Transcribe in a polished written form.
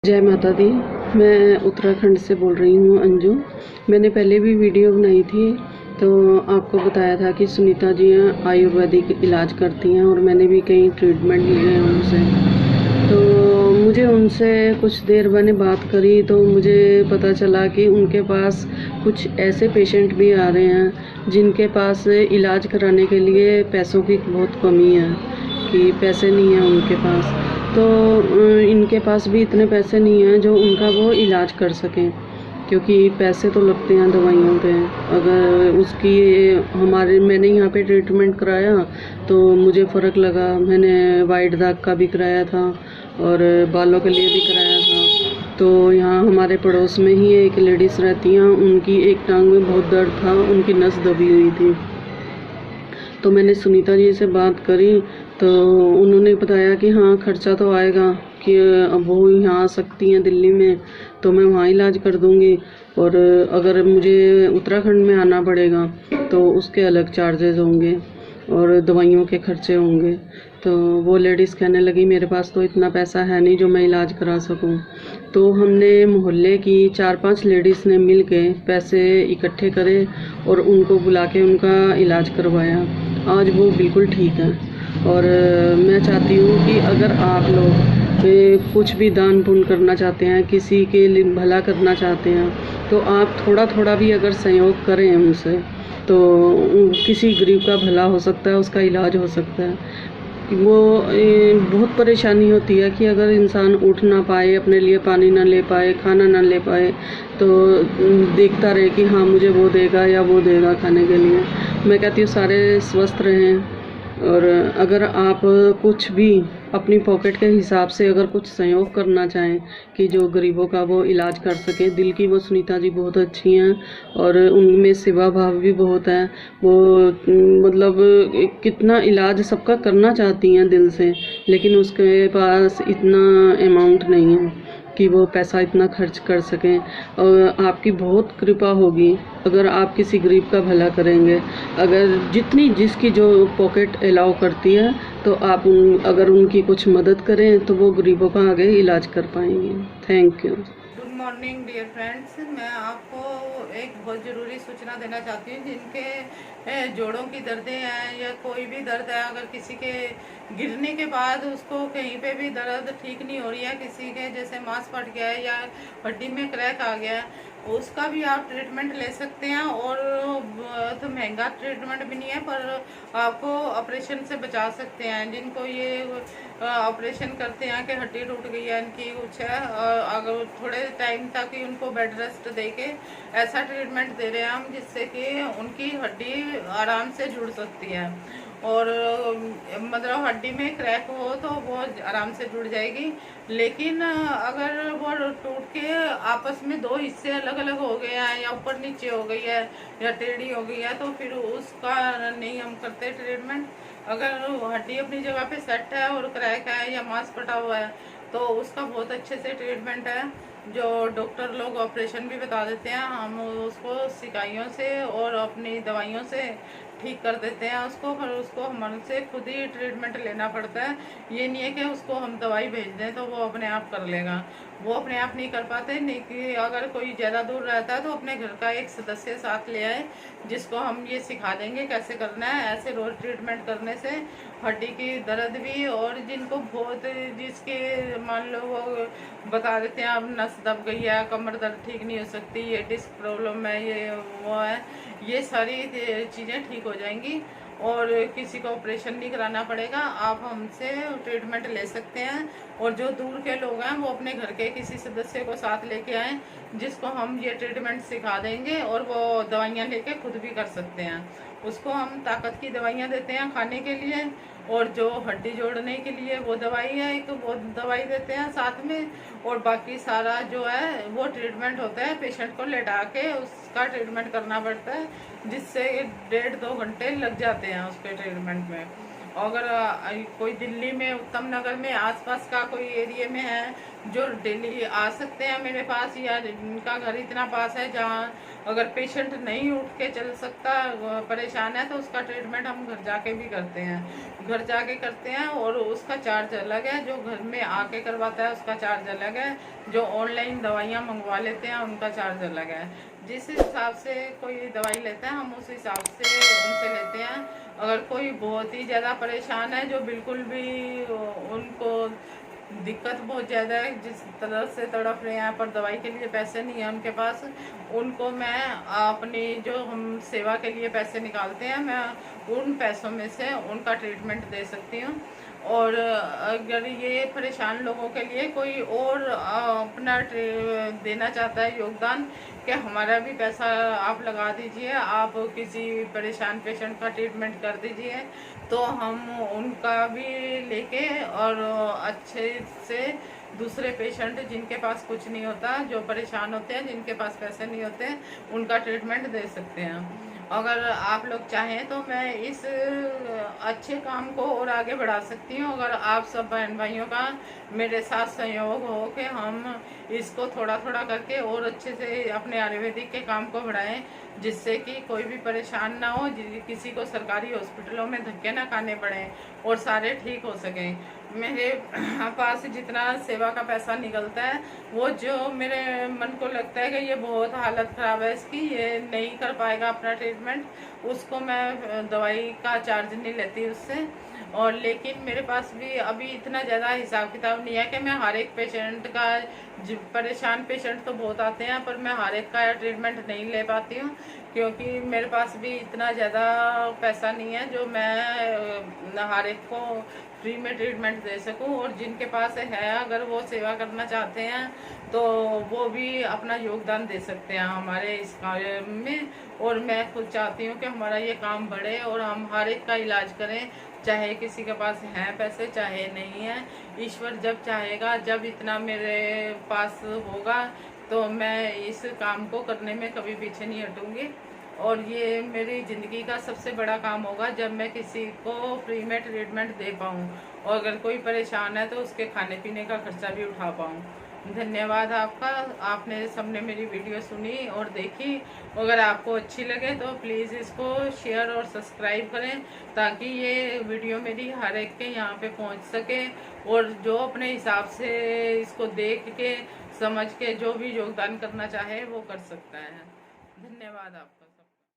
जय माता दी। मैं उत्तराखंड से बोल रही हूँ अंजू। मैंने पहले भी वीडियो बनाई थी तो आपको बताया था कि सुनीता जी आयुर्वेदिक इलाज करती हैं और मैंने भी कई ट्रीटमेंट लिए हैं उनसे। तो मुझे उनसे कुछ देर मैंने बात करी तो मुझे पता चला कि उनके पास कुछ ऐसे पेशेंट भी आ रहे हैं जिनके पास इलाज कराने के लिए पैसों की बहुत कमी है, कि पैसे नहीं हैं उनके पास। तो इनके पास भी इतने पैसे नहीं हैं जो उनका वो इलाज कर सकें, क्योंकि पैसे तो लगते हैं दवाइयों पे। अगर उसकी मैंने यहाँ पे ट्रीटमेंट कराया तो मुझे फ़र्क लगा। मैंने वाइट दाग का भी कराया था और बालों के लिए भी कराया था। तो यहाँ हमारे पड़ोस में ही एक लेडीज़ रहती हैं, उनकी एक टांग में बहुत दर्द था, उनकी नस दबी हुई थी। तो मैंने सुनीता जी से बात करी तो उन्होंने बताया कि हाँ खर्चा तो आएगा, कि अब वो यहाँ आ सकती हैं दिल्ली में तो मैं वहाँ इलाज कर दूँगी, और अगर मुझे उत्तराखंड में आना पड़ेगा तो उसके अलग चार्जेस होंगे और दवाइयों के खर्चे होंगे। तो वो लेडीज़ कहने लगी मेरे पास तो इतना पैसा है नहीं जो मैं इलाज करा सकूं। तो हमने मोहल्ले की 4-5 लेडीज़ ने मिल के पैसे इकट्ठे करे और उनको बुला के उनका इलाज करवाया। आज वो बिल्कुल ठीक है। और मैं चाहती हूँ कि अगर आप लोग कुछ भी दान पुण्य करना चाहते हैं, किसी के लिए भला करना चाहते हैं, तो आप थोड़ा थोड़ा भी अगर सहयोग करें उनसे तो किसी गरीब का भला हो सकता है, उसका इलाज हो सकता है। वो बहुत परेशानी होती है कि अगर इंसान उठ ना पाए, अपने लिए पानी ना ले पाए, खाना ना ले पाए, तो देखता रहे कि हाँ मुझे वो देगा या वो देगा खाने के लिए। मैं कहती हूँ सारे स्वस्थ रहें। और अगर आप कुछ भी अपनी पॉकेट के हिसाब से अगर कुछ सहयोग करना चाहें कि जो गरीबों का वो इलाज कर सके, दिल की वो सुनीता जी बहुत अच्छी हैं और उनमें सेवा भाव भी बहुत है। वो मतलब कितना इलाज सबका करना चाहती हैं दिल से, लेकिन उसके पास इतना अमाउंट नहीं है कि वो पैसा इतना खर्च कर सकें। और आपकी बहुत कृपा होगी अगर आप किसी गरीब का भला करेंगे। अगर जितनी जिसकी जो पॉकेट अलाउ करती है तो आप अगर उनकी कुछ मदद करें तो वो गरीबों का आगे इलाज कर पाएंगे। Thank you. Good morning dear friends. मैं आपको एक बहुत ज़रूरी सूचना देना चाहती हूँ। जिनके जोड़ों की दर्दें हैं या कोई भी दर्द है, अगर किसी के गिरने के बाद उसको कहीं पे भी दर्द ठीक नहीं हो रही है, किसी के जैसे मांस फट गया है या हड्डी में क्रैक आ गया है, उसका भी आप ट्रीटमेंट ले सकते हैं। और तो महंगा ट्रीटमेंट भी नहीं है, पर आपको ऑपरेशन से बचा सकते हैं। जिनको ये ऑपरेशन करते हैं कि हड्डी टूट गई है इनकी कुछ है, अगर थोड़े टाइम तक ही उनको बेड रेस्ट दे के ऐसा ट्रीटमेंट दे रहे हैं हम, जिससे कि उनकी हड्डी आराम से जुड़ सकती है। और मतलब हड्डी में क्रैक हो तो वो आराम से जुड़ जाएगी। लेकिन अगर वो टूट के आपस में दो हिस्से अलग अलग हो गए हैं या ऊपर नीचे हो गई है या टेढ़ी हो गई है, तो फिर उसका नहीं हम करते ट्रीटमेंट। अगर हड्डी अपनी जगह पे सेट है और क्रैक है या मांस फटा हुआ है तो उसका बहुत अच्छे से ट्रीटमेंट है, जो डॉक्टर लोग ऑपरेशन भी बता देते हैं। हम उसको सिकाइयों से और अपनी दवाइयों से ठीक कर देते हैं उसको, पर उसको हमारे से खुद ही ट्रीटमेंट लेना पड़ता है। ये नहीं है कि उसको हम दवाई भेज दें तो वो अपने आप कर लेगा, वो अपने आप नहीं कर पाते। नहीं कि अगर कोई ज़्यादा दूर रहता है तो अपने घर का एक सदस्य साथ ले आए, जिसको हम ये सिखा देंगे कैसे करना है। ऐसे रोज ट्रीटमेंट करने से हड्डी की दर्द भी, और जिनको बहुत जिसके मान लो वो बता देते हैं अब नस दब गई है, कमर दर्द ठीक नहीं हो सकती, ये डिस्क प्रॉब्लम है, ये वो है, ये सारी चीज़ें ठीक हो जाएंगी और किसी को ऑपरेशन नहीं कराना पड़ेगा। आप हमसे ट्रीटमेंट ले सकते हैं। और जो दूर के लोग हैं वो अपने घर के किसी सदस्य को साथ लेके आएँ, जिसको हम ये ट्रीटमेंट सिखा देंगे और वो दवाइयाँ लेके खुद भी कर सकते हैं। उसको हम ताकत की दवाइयाँ देते हैं खाने के लिए, और जो हड्डी जोड़ने के लिए वो दवाई है एक, वो दवाई देते हैं साथ में। और बाकी सारा जो है वो ट्रीटमेंट होता है, पेशेंट को लेटा के उसका ट्रीटमेंट करना पड़ता है, जिससे 1.5-2 घंटे लग जाते हैं उसके ट्रीटमेंट में। अगर कोई दिल्ली में उत्तम नगर में आसपास का कोई एरिया में है जो डेली आ सकते हैं मेरे पास, या इनका घर इतना पास है जहाँ अगर पेशेंट नहीं उठ के चल सकता, परेशान है, तो उसका ट्रीटमेंट हम घर जाके भी करते हैं। घर जाके करते हैं और उसका चार्ज अलग है। जो घर में आके करवाता है उसका चार्ज अलग है। जो ऑनलाइन दवाइयाँ मंगवा लेते हैं उनका चार्ज अलग है। जिस हिसाब से कोई दवाई लेता है हम उस हिसाब से उनसे लेते हैं। अगर कोई बहुत ही ज़्यादा परेशान है, जो बिल्कुल भी उनको दिक्कत बहुत ज़्यादा है, जिस तरह से तड़प रहे हैं पर दवाई के लिए पैसे नहीं है उनके पास, उनको मैं अपनी जो हम सेवा के लिए पैसे निकालते हैं, मैं उन पैसों में से उनका ट्रीटमेंट दे सकती हूँ। और अगर ये परेशान लोगों के लिए कोई और अपना देना चाहता है योगदान कि हमारा भी पैसा आप लगा दीजिए, आप किसी परेशान पेशेंट का ट्रीटमेंट कर दीजिए, तो हम उनका भी लेके और अच्छे से दूसरे पेशेंट जिनके पास कुछ नहीं होता, जो परेशान होते हैं, जिनके पास पैसे नहीं होते, उनका ट्रीटमेंट दे सकते हैं। अगर आप लोग चाहें तो मैं इस अच्छे काम को और आगे बढ़ा सकती हूँ। अगर आप सब बहन भाइयों का मेरे साथ सहयोग हो कि हम इसको थोड़ा थोड़ा करके और अच्छे से अपने आयुर्वेदिक के काम को बढ़ाएं, जिससे कि कोई भी परेशान ना हो, किसी को सरकारी हॉस्पिटलों में धक्के ना खाने पड़े और सारे ठीक हो सकें। मेरे पास जितना सेवा का पैसा निकलता है, वो जो मेरे मन को लगता है कि ये बहुत हालत ख़राब है इसकी, ये नहीं कर पाएगा अपना ट्रीटमेंट, उसको मैं दवाई का चार्ज नहीं लेती उससे। और लेकिन मेरे पास भी अभी इतना ज़्यादा हिसाब किताब नहीं है कि मैं हर एक पेशेंट का, परेशान पेशेंट तो बहुत आते हैं पर मैं हर एक का ट्रीटमेंट नहीं ले पाती हूँ, क्योंकि मेरे पास भी इतना ज़्यादा पैसा नहीं है जो मैं हर एक को फ्री में ट्रीटमेंट दे सकूं। और जिनके पास है, अगर वो सेवा करना चाहते हैं तो वो भी अपना योगदान दे सकते हैं हमारे इस कार्य में। और मैं खुद चाहती हूँ कि हमारा ये काम बढ़े और हम हर एक का इलाज करें, चाहे किसी के पास हैं पैसे चाहे नहीं है। ईश्वर जब चाहेगा, जब इतना मेरे पास होगा, तो मैं इस काम को करने में कभी पीछे नहीं हटूंगी। और ये मेरी ज़िंदगी का सबसे बड़ा काम होगा जब मैं किसी को फ्री में ट्रीटमेंट दे पाऊँ, और अगर कोई परेशान है तो उसके खाने पीने का खर्चा भी उठा पाऊँ। धन्यवाद आपका, आपने सबने मेरी वीडियो सुनी और देखी। अगर आपको अच्छी लगे तो प्लीज़ इसको शेयर और सब्सक्राइब करें, ताकि ये वीडियो मेरी हर एक के यहाँ पे पहुँच सके, और जो अपने हिसाब से इसको देख के समझ के जो भी योगदान करना चाहे वो कर सकता है। धन्यवाद आपका।